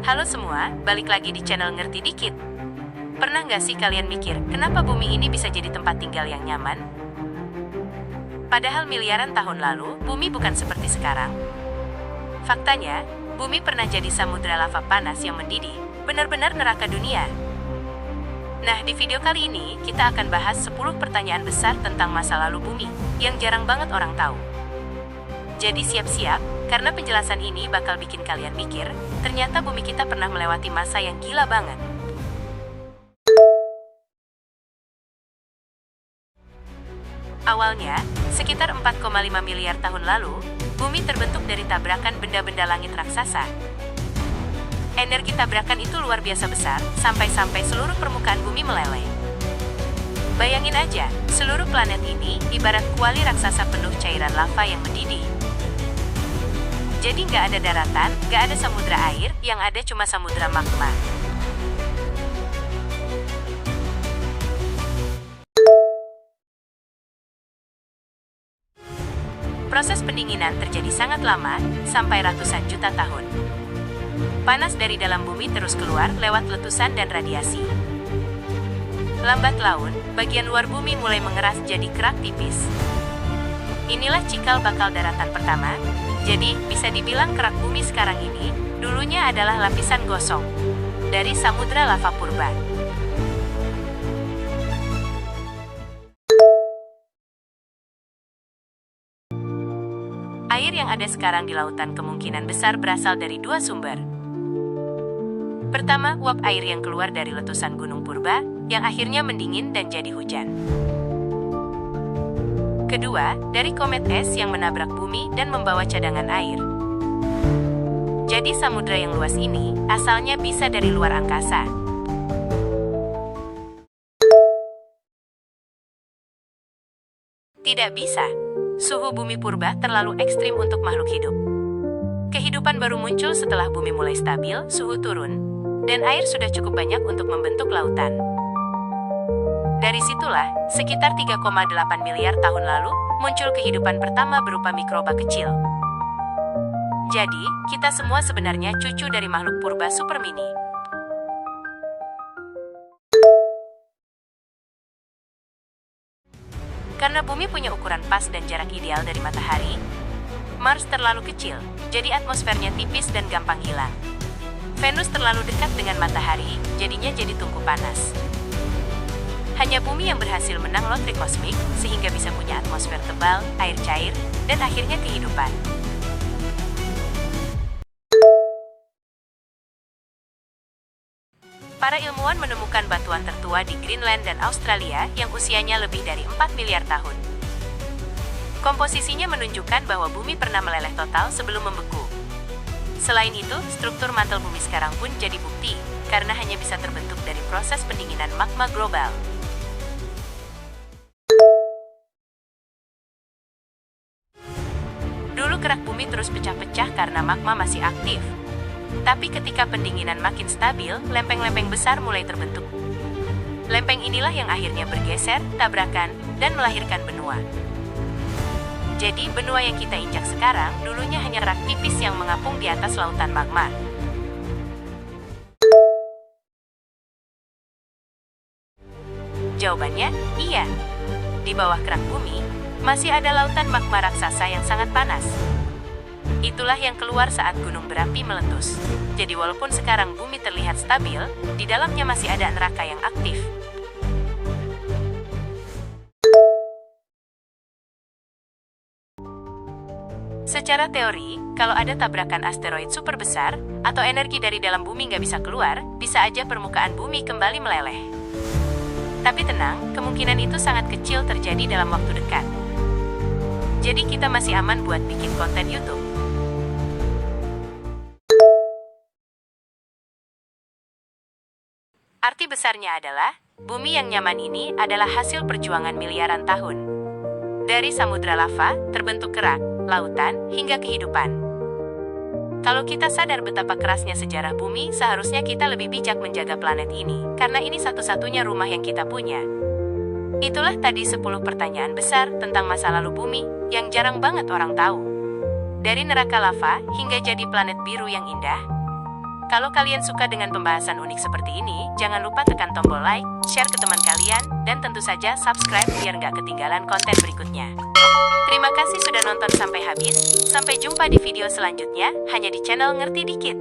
Halo semua, balik lagi di channel Ngerti Dikit. Pernah nggak sih kalian mikir, kenapa bumi ini bisa jadi tempat tinggal yang nyaman? Padahal miliaran tahun lalu, bumi bukan seperti sekarang. Faktanya, bumi pernah jadi samudra lava panas yang mendidih, benar-benar neraka dunia. Nah, di video kali ini, kita akan bahas 10 pertanyaan besar tentang masa lalu bumi, yang jarang banget orang tahu. Jadi siap-siap, karena penjelasan ini bakal bikin kalian mikir, ternyata bumi kita pernah melewati masa yang gila banget. Awalnya, sekitar 4,5 miliar tahun lalu, bumi terbentuk dari tabrakan benda-benda langit raksasa. Energi tabrakan itu luar biasa besar, sampai-sampai seluruh permukaan bumi meleleh. Bayangin aja, seluruh planet ini ibarat kuali raksasa penuh cairan lava yang mendidih. Jadi nggak ada daratan, nggak ada samudra air, yang ada cuma samudra magma. Proses pendinginan terjadi sangat lama, sampai ratusan juta tahun. Panas dari dalam bumi terus keluar lewat letusan dan radiasi. Lambat laun, bagian luar bumi mulai mengeras jadi kerak tipis. Inilah cikal bakal daratan pertama. Jadi, bisa dibilang kerak bumi sekarang ini, dulunya adalah lapisan gosong dari samudra lava purba. Air yang ada sekarang di lautan kemungkinan besar berasal dari dua sumber. Pertama, uap air yang keluar dari letusan gunung purba, yang akhirnya mendingin dan jadi hujan. Kedua, dari komet es yang menabrak bumi dan membawa cadangan air. Jadi samudra yang luas ini, asalnya bisa dari luar angkasa. Tidak bisa. Suhu bumi purba terlalu ekstrim untuk makhluk hidup. Kehidupan baru muncul setelah bumi mulai stabil, suhu turun, dan air sudah cukup banyak untuk membentuk lautan. Dari situlah, sekitar 3,8 miliar tahun lalu, muncul kehidupan pertama berupa mikroba kecil. Jadi, kita semua sebenarnya cucu dari makhluk purba super mini. Karena bumi punya ukuran pas dan jarak ideal dari matahari, Mars terlalu kecil, jadi atmosfernya tipis dan gampang hilang. Venus terlalu dekat dengan matahari, jadinya jadi tungku panas. Hanya bumi yang berhasil menang lotre kosmik, sehingga bisa punya atmosfer tebal, air cair, dan akhirnya kehidupan. Para ilmuwan menemukan batuan tertua di Greenland dan Australia yang usianya lebih dari 4 miliar tahun. Komposisinya menunjukkan bahwa bumi pernah meleleh total sebelum membeku. Selain itu, struktur mantel bumi sekarang pun jadi bukti, karena hanya bisa terbentuk dari proses pendinginan magma global. Dulu kerak bumi terus pecah-pecah karena magma masih aktif. Tapi ketika pendinginan makin stabil, lempeng-lempeng besar mulai terbentuk. Lempeng inilah yang akhirnya bergeser, tabrakan, dan melahirkan benua. Jadi, benua yang kita injak sekarang dulunya hanya kerak tipis yang mengapung di atas lautan magma. Jawabannya, iya. Di bawah kerak bumi, masih ada lautan magma raksasa yang sangat panas. Itulah yang keluar saat gunung berapi meletus. Jadi walaupun sekarang bumi terlihat stabil, di dalamnya masih ada neraka yang aktif. Secara teori, kalau ada tabrakan asteroid super besar, atau energi dari dalam bumi nggak bisa keluar, bisa aja permukaan bumi kembali meleleh. Tapi tenang, kemungkinan itu sangat kecil terjadi dalam waktu dekat. Jadi kita masih aman buat bikin konten YouTube. Arti besarnya adalah, bumi yang nyaman ini adalah hasil perjuangan miliaran tahun. Dari samudra lava, terbentuk kerak, lautan, hingga kehidupan. Kalau kita sadar betapa kerasnya sejarah bumi, seharusnya kita lebih bijak menjaga planet ini, karena ini satu-satunya rumah yang kita punya. Itulah tadi 10 pertanyaan besar tentang masa lalu bumi, yang jarang banget orang tahu. Dari neraka lava, hingga jadi planet biru yang indah. Kalau kalian suka dengan pembahasan unik seperti ini, jangan lupa tekan tombol like, share ke teman kalian, dan tentu saja subscribe biar nggak ketinggalan konten berikutnya. Terima kasih sudah nonton sampai habis. Sampai jumpa di video selanjutnya, hanya di channel Ngerti Dikit.